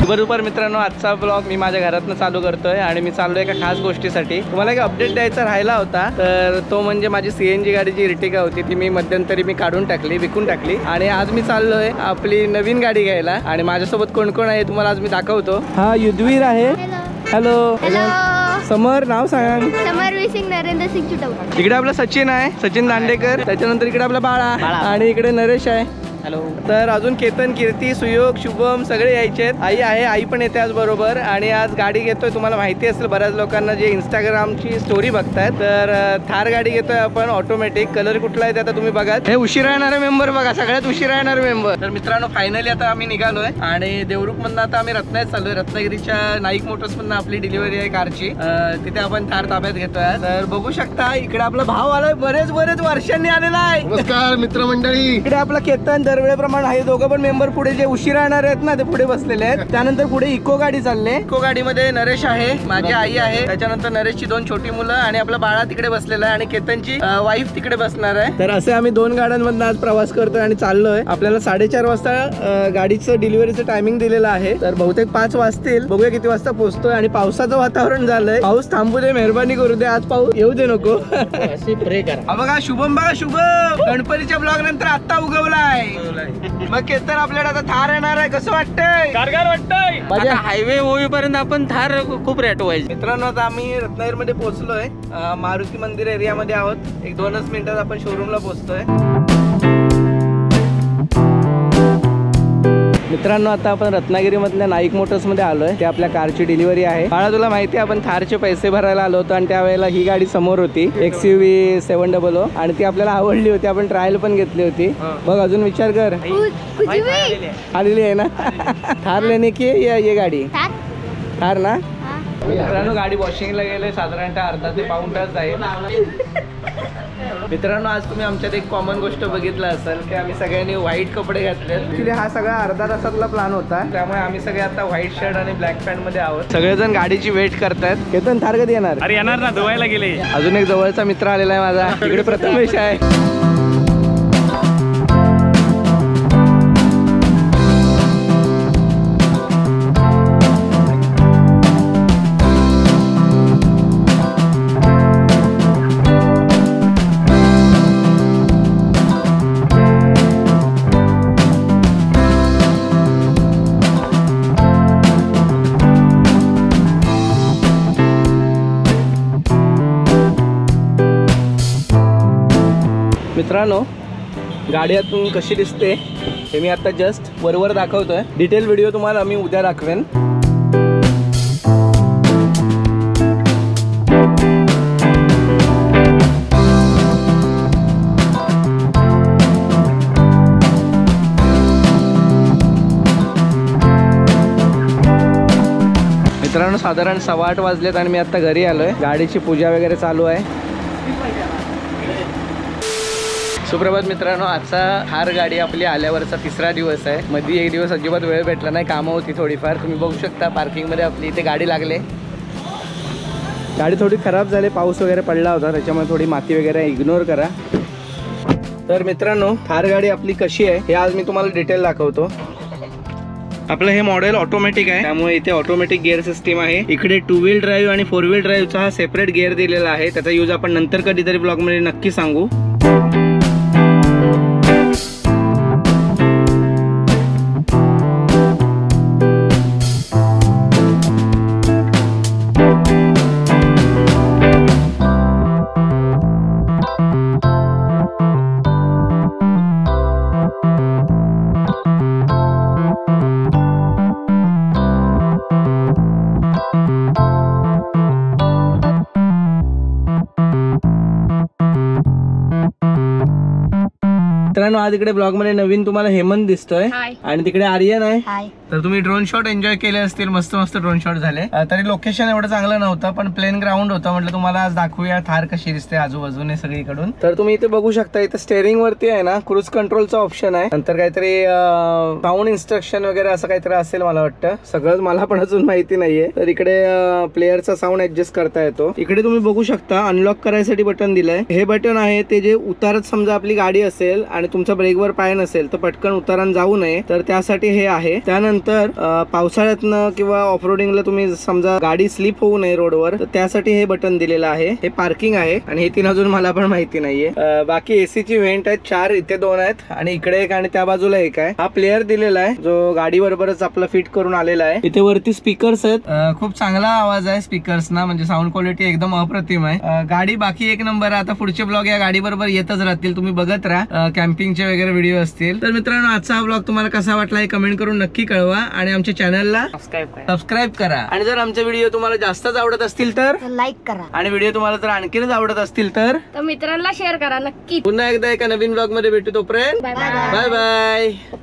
शुभ दुपार मित्रांनो, आजचा ब्लॉग मी माझ्या घरातनं चालू करतोय आणि मी चाललोय एका खास गोष्टीसाठी। तुम्हाला एक अपडेट द्यायचा राहिला होता, तर तो म्हणजे माझी CNG गाडीची इर्टिगा होती, ती मी मध्यंतरी काढून टाकली, विकून टाकली आणि आज मी चाललोय आपली नवीन गाडी घ्यायला। आणि माझ्यासोबत कोण कोण आहे तुम्हाला आज मी दाखवतो। हा युद्धवीर आहे। हॅलो समर, नाव सांगा। समर विसिंग नरेंद्र सिंग चुटवडा। इकडे आपला सचिन आहे, सचिन दांडेकर। त्याच्यानंतर इकडे आपला बाळा आणि इकडे नरेश आहे। हॅलो। तर अजून केतन, कीर्ती, सुयोग, शुभम सगळे यायचे आहेत। आई आहे, आई पण येते आज बरोबर। आणि आज गाडी घेतोय, तुम्हाला माहिती असेल बऱ्याच लोकांना जे इंस्टाग्रामची स्टोरी बघतायत, तर थार गाडी घेतोय आपण ऑटोमॅटिक। कलर कुठला आहे ते आता तुम्ही बघा। हे उशिरा येणारे मेंबर बघा, सगळ्यात उशिरा येणारे मेंबर। तर मित्रांनो फायनली आता आम्ही निघालोय आणि देवरुख मधून आता आम्ही रत्नागिरीत चाललोय। रत्नागिरीच्या नाईक मोटर्स मधून आपली डिलिव्हरी आहे कारची, तिथे आपण थार ताब्यात घेतोय। तर बघू शकता इकडे आपला भाव आलाय, बरेच वर्षांनी आलेला आहे। नमस्कार मित्रमंडळी। इकडे आपला केतन दरवेळेप्रमाणे आहे, दोघं पण मेंबर पुढे जे उशिरा येणार आहेत ना ते पुढे बसलेले आहेत। त्यानंतर पुढे इको गाडी चालले, इको गाडीमध्ये नरेश आहे, माझी आई आहे, त्याच्यानंतर नरेशची 2 छोटी मुलं आणि आपला बाळा तिकडे बसलेला आहे आणि केतनची वाईफ तिकडे बसणार आहे। तर असे आम्ही 2 गाड्यांमधून आज प्रवास करतोय आणि चाललोय। आपल्याला 4:30 वाजता गाडीचं डिलिव्हरीचं टायमिंग दिलेलं आहे, तर बहुतेक 5 वाजतील, बघूया किती वाजता पोहोचतोय। आणि पावसाचं वातावरण झालंय, पाऊस थांबू दे, मेहरबानी करू दे, आज पाऊस येऊ दे नको। प्रे करा। बघा शुभम, बघा शुभम गणपतीच्या ब्लॉग नंतर आता उगवलाय। मग केतन आपल्याला आता थार येणार आहे, कसं वाटतंय? गारगार वाटतंय। माझ्या हायवे होईपर्यंत आपण थार खूप रेट व्हायचे। मित्रांनो आता आम्ही रत्नागिरीमध्ये पोहोचलोय, मारुती मंदिर एरियामध्ये आहोत। 1-2 मिनिटात आपण शोरूमला पोहोचतोय। मित्रांनो आता आपण रत्नागिरी मधल्या नाईक मोटर्स मध्ये आलोय, ते आपल्या कारची डिलिव्हरी आहे। बाळा तुला माहिती आहे आपण थारचे पैसे भरायला आलो होतो आणि त्यावेळेला ही गाडी समोर होती, XUV 700 आणि ती आपल्याला आवडली होती, आपण ट्रायल पण घेतली होती। बघ अजून विचार कर, आलेली आहे ना। थार लेने की ये गाडी थार ना। मित्रांनो गाडी वॉशिंगला गेले, साधारणतः अर्धा ते पाऊण तास जाईल। मित्रांनो आज तुम्ही आमच्यात एक कॉमन गोष्ट बघितलं असेल की आम्ही सगळ्यांनी व्हाईट कपडे घातले। ऍक्च्युली हा सगळा अर्धा तासातला प्लॅन होता, त्यामुळे आम्ही सगळे आता व्हाईट शर्ट आणि ब्लॅक पॅन्ट मध्ये आहोत। सगळेजण गाडीची वेट करतायत। केतन थार कधी येणार? अरे येणार ना, धुवायला गेले। अजून एक जवळचा मित्र आलेला आहे माझा, इकडे प्रथमेश आहे। मित्रांनो गाड्यातून कशी दिसते हे मी आता जस्ट वरवर दाखवतोय, डिटेल व्हिडिओ तुम्हाला मी उद्या दाखवेन। मित्रांनो साधारण 8:15 वाजलेत आणि मी आता घरी आलोय, गाडीची पूजा वगैरे चालू आहे। सुप्रभात मित्रांनो, आजचा थार गाडी आपली आल्यावरचा 3रा दिवस आहे। मध्ये एक दिवस अजिबात वेळ भेटला नाही, कामं होती थोडीफार। तुम्ही बघू शकता पार्किंगमध्ये आपली इथे गाडी लागले। गाडी थोडी खराब झाली, पाऊस वगैरे पडला होता, त्याच्यामुळे थोडी माती वगैरे इग्नोर करा। तर मित्रांनो थार गाडी आपली कशी आहे हे आज मी तुम्हाला डिटेल दाखवतो। आपलं हे मॉडेल ऑटोमॅटिक आहे, त्यामुळे इथे ऑटोमॅटिक गिअर सिस्टीम आहे। इकडे 2 व्हील ड्राईव्ह आणि 4 व्हील ड्राईव्हचा हा सेपरेट गिअर दिलेला आहे, त्याचा यूज आपण नंतर कधीतरी ब्लॉगमध्ये नक्की सांगू। मित्रांनो आज इकडे ब्लॉग मध्ये नवीन तुम्हाला हेमंत दिसतोय आणि तिकडे आर्यन आहे। तर तुम्ही ड्रोन शॉट एन्जॉय केले असतील, मस्त मस्त ड्रोन शॉट झाले। तरी लोकेशन एवढं चांगलं नव्हतं, पण प्लेन ग्राउंड होतं, म्हटलं तुम्हाला आज दाखवूया थार कशी दिसते आजूबाजूने सगळीकडून। तर तुम्ही इथे बघू शकता, इथे स्टेअरिंग वरती आहे ना क्रूज कंट्रोलचा ऑप्शन आहे, नंतर काहीतरी साऊंड इन्स्ट्रक्शन वगैरे असं काहीतरी असेल मला वाटतं, सगळंच मला पण अजून माहिती नाहीये। तर इकडे प्लेअरचा साऊंड ऍडजस्ट करता येतो। इकडे तुम्ही बघू शकता अनलॉक करायसाठी बटन दिलंय, हे बटन आहे ते जे उतारत समजा आपली गाडी असेल आणि तुमचा ब्रेकवर पाय नसेल तर पटकन उतारान जाऊ नये, तर त्यासाठी हे आहे। त्यानंतर त्याच्यानंतर पावसाळ्यातनं किंवा ऑफरोडिंगला तुम्ही समजा गाडी स्लिप होऊ नये रोडवर, तर त्यासाठी हे बटन दिलेलं आहे. हे पार्किंग आहे आणि हे 3 अजून मला पण माहिती नाहीये. बाकी एसी ची व्हेंट आहेत 4, इथे 2 आहेत आणि इकडे एक आणि त्या बाजूला एक आहे. हा प्लेअर दिलेला आहे जो गाडी बरोबरच आपला फिट करून आलेला आहे. इथे वरती स्पीकर्स आहेत. खूप चांगला आवाज आहे स्पीकर्स ना, म्हणजे साऊंड क्वालिटी एकदम अप्रतिम आहे. गाडी बाकी एक नंबर आहे. आता पुढचे ब्लॉग या गाडी बरोबर येतच राहतील, तुम्ही बघत राहा. कॅम्पिंगचे वगैरे व्हिडिओ असतील. तर मित्रांनो, आजचा हा ब्लॉग तुम्हाला कसा वाटला हे कमेंट करून नक्की कळवा आणि आमच्या चॅनलला सबस्क्राईब करा. आणि जर आमचे व्हिडिओ तुम्हाला जास्तच आवडत असतील तर लाईक करा आणि व्हिडिओ तुम्हाला जर आणखीनच आवडत असतील तर मित्रांना शेअर करा नक्की. पुन्हा एकदा एका नवीन ब्लॉग मध्ये भेटू. तोपर्यंत बाय बाय. Bye bye.